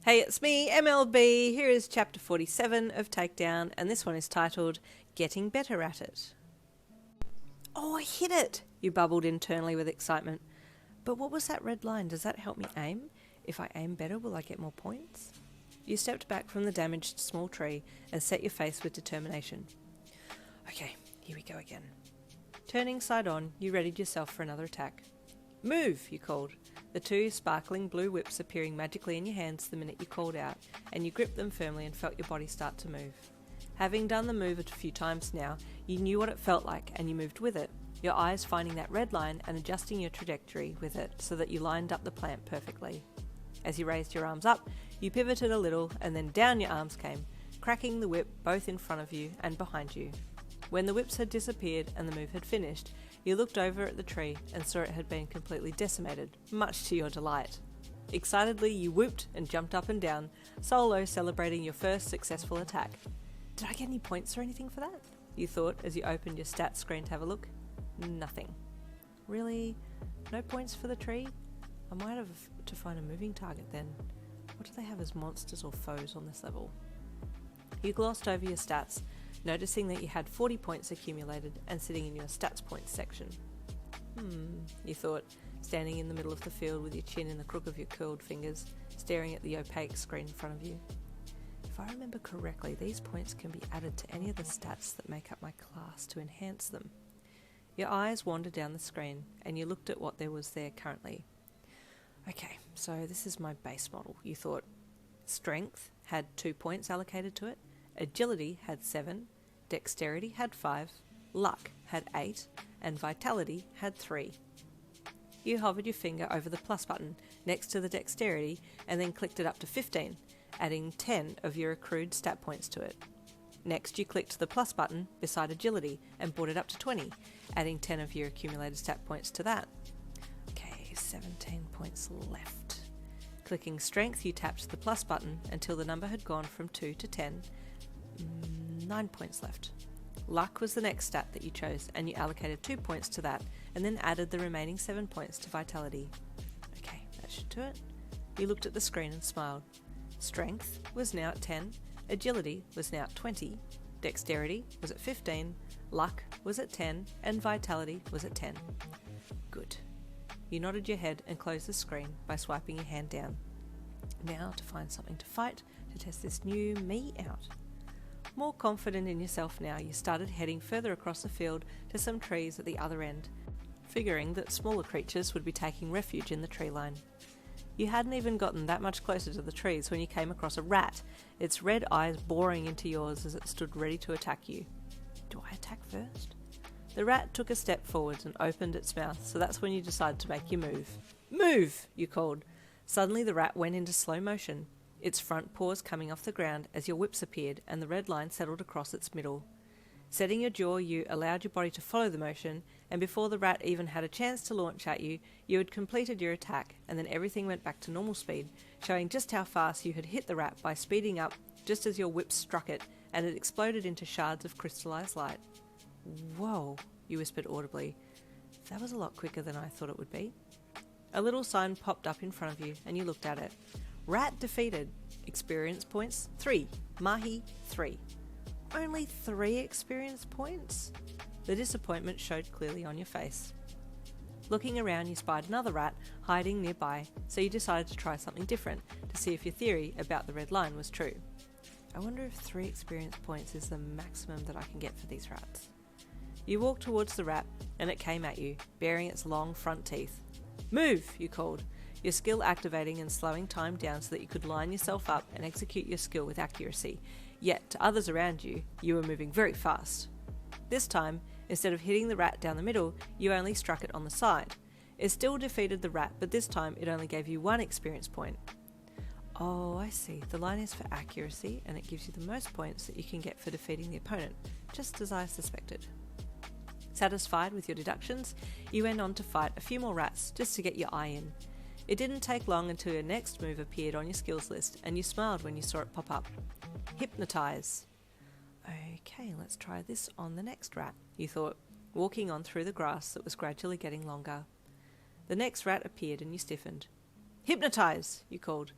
Hey, it's me, MLB. Here is chapter 47 of Takedown, and this one is titled Getting Better at It. Oh, I hit it! You bubbled internally with excitement. But what was that red line? Does that help me aim? If I aim better, will I get more points? You stepped back from the damaged small tree and set your face with determination. Okay, here we go again. Turning side on, you readied yourself for another attack. Move, you called, the two sparkling blue whips appearing magically in your hands the minute you called out, and you gripped them firmly and felt your body start to move. Having done the move a few times now, you knew what it felt like and you moved with it, your eyes finding that red line and adjusting your trajectory with it so that you lined up the plant perfectly. As you raised your arms up, you pivoted a little and then down your arms came, cracking the whip both in front of you and behind you. When the whips had disappeared and the move had finished, you looked over at the tree and saw it had been completely decimated, much to your delight. Excitedly, you whooped and jumped up and down, solo celebrating your first successful attack. Did I get any points or anything for that? You thought as you opened your stats screen to have a look. Nothing. Really? No points for the tree? I might have to find a moving target then. What do they have as monsters or foes on this level? You glossed over your stats, noticing that you had 40 points accumulated and sitting in your stats points section. You thought, standing in the middle of the field with your chin in the crook of your curled fingers, staring at the opaque screen in front of you. If I remember correctly, these points can be added to any of the stats that make up my class to enhance them. Your eyes wandered down the screen and you looked at what there was there currently. Okay, so this is my base model, you thought. Strength had 2 points allocated to it. Agility had 7, Dexterity had 5, Luck had 8, and Vitality had 3. You hovered your finger over the plus button next to the Dexterity and then clicked it up to 15, adding 10 of your accrued stat points to it. Next you clicked the plus button beside Agility and brought it up to 20, adding 10 of your accumulated stat points to that. Okay, 17 points left. Clicking Strength, you tapped the plus button until the number had gone from 2 to 10. 9 points left. Luck was the next stat that you chose, and you allocated 2 points to that, and then added the remaining 7 points to Vitality. Okay, that should do it. You looked at the screen and smiled. Strength was now at 10, Agility was now at 20, Dexterity was at 15, Luck was at 10, and Vitality was at 10. Good. You nodded your head and closed the screen by swiping your hand down. Now to find something to fight to test this new me out. More confident in yourself now, you started heading further across the field to some trees at the other end, figuring that smaller creatures would be taking refuge in the tree line. You hadn't even gotten that much closer to the trees when you came across a rat, its red eyes boring into yours as it stood ready to attack you. Do I attack first? The rat took a step forwards and opened its mouth, so that's when you decided to make your move. Move! You called. Suddenly the rat went into slow motion, its front paws coming off the ground as your whips appeared and the red line settled across its middle. Setting your jaw, you allowed your body to follow the motion, and before the rat even had a chance to launch at you, you had completed your attack, and then everything went back to normal speed, showing just how fast you had hit the rat by speeding up just as your whips struck it, and it exploded into shards of crystallized light. Whoa, you whispered audibly. That was a lot quicker than I thought it would be. A little sign popped up in front of you, and you looked at it. Rat defeated. Experience points 3. Mahi 3. Only 3 experience points? The disappointment showed clearly on your face. Looking around, you spied another rat hiding nearby, so you decided to try something different to see if your theory about the red line was true. I wonder if 3 experience points is the maximum that I can get for these rats. You walked towards the rat, and it came at you, baring its long front teeth. Move, you called, your skill activating and slowing time down so that you could line yourself up and execute your skill with accuracy, yet to others around you, you were moving very fast. This time, instead of hitting the rat down the middle, you only struck it on the side. It still defeated the rat, but this time it only gave you 1 experience point. Oh, I see. The line is for accuracy, and it gives you the most points that you can get for defeating the opponent, just as I suspected. Satisfied with your deductions, you went on to fight a few more rats just to get your eye in. It didn't take long until your next move appeared on your skills list, and you smiled when you saw it pop up. Hypnotize. Okay, let's try this on the next rat, you thought, walking on through the grass that was gradually getting longer. The next rat appeared and you stiffened. Hypnotize, you called.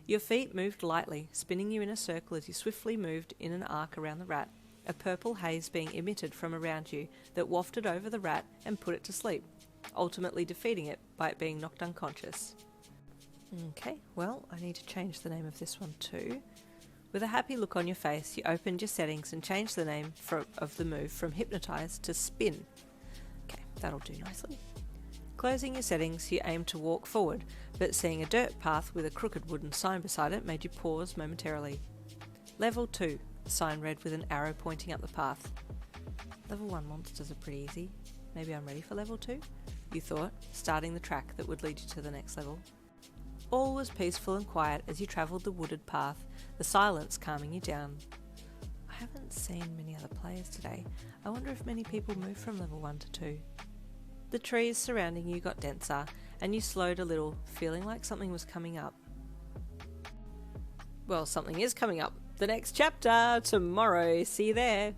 Your feet moved lightly, spinning you in a circle as you swiftly moved in an arc around the rat, a purple haze being emitted from around you that wafted over the rat and put it to sleep, ultimately defeating it by it being knocked unconscious. Okay, well, I need to change the name of this one too. With a happy look on your face, you opened your settings and changed the name of the move from Hypnotise to Spin. Okay, that'll do nicely. Closing your settings, you aimed to walk forward, but seeing a dirt path with a crooked wooden sign beside it made you pause momentarily. Level 2, the sign read with an arrow pointing up the path. Level 1 monsters are pretty easy. Maybe I'm ready for level 2? You thought, starting the track that would lead you to the next level. All was peaceful and quiet as you travelled the wooded path, the silence calming you down. I haven't seen many other players today. I wonder if many people moved from level 1 to 2. The trees surrounding you got denser, and you slowed a little, feeling like something was coming up. Well, something is coming up. The next chapter, tomorrow. See you there.